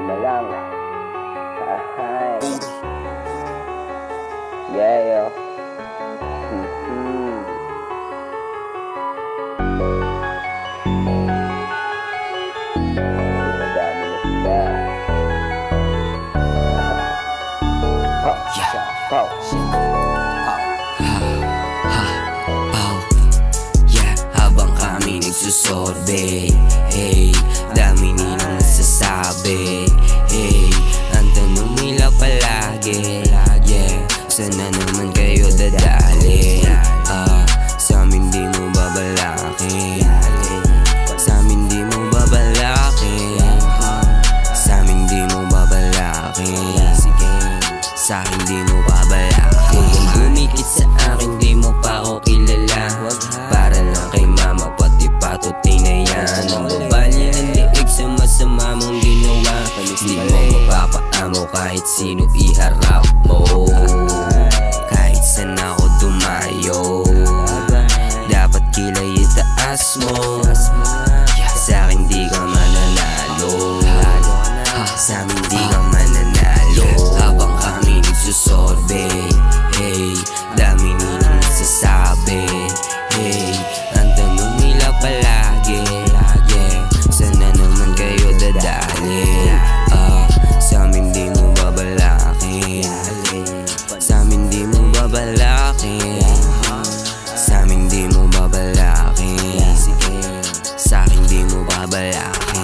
na lang. Ahay. Yeah, yo. Madami na sila. Pow. Yeah, habang kami nagsusorbe, hey, dami nilang nasasabi, hey, ang tanong nila palagi, yeah, sana naman kayo dadali, sa amin di mo babalakin, sa amin di mo babalakin, sa amin di mo babalakin, sa akin di mo babalakin. Huwag kang dumikit sa akin, di mo pa ako kilala. Para lang kay mama, pati patutin na yan. Ang babali ng liig sa masama mong ginawa. Di mo mapapaamo kahit sino iharap mo. Kahit saan ako dumayo, dapat kilay itaas mo. Sa akin di ka mananalo, sa amin di ka mananalo. Habang kami nagsusorbe, hey, dami nilang nasasabi, hey, ang tanong nila palagi, yeah, sana naman kayo dadali, sa amin di mo babalakin, sa amin di mo babalakin, sa amin di mo babalakin, sa akin di mo babalakin.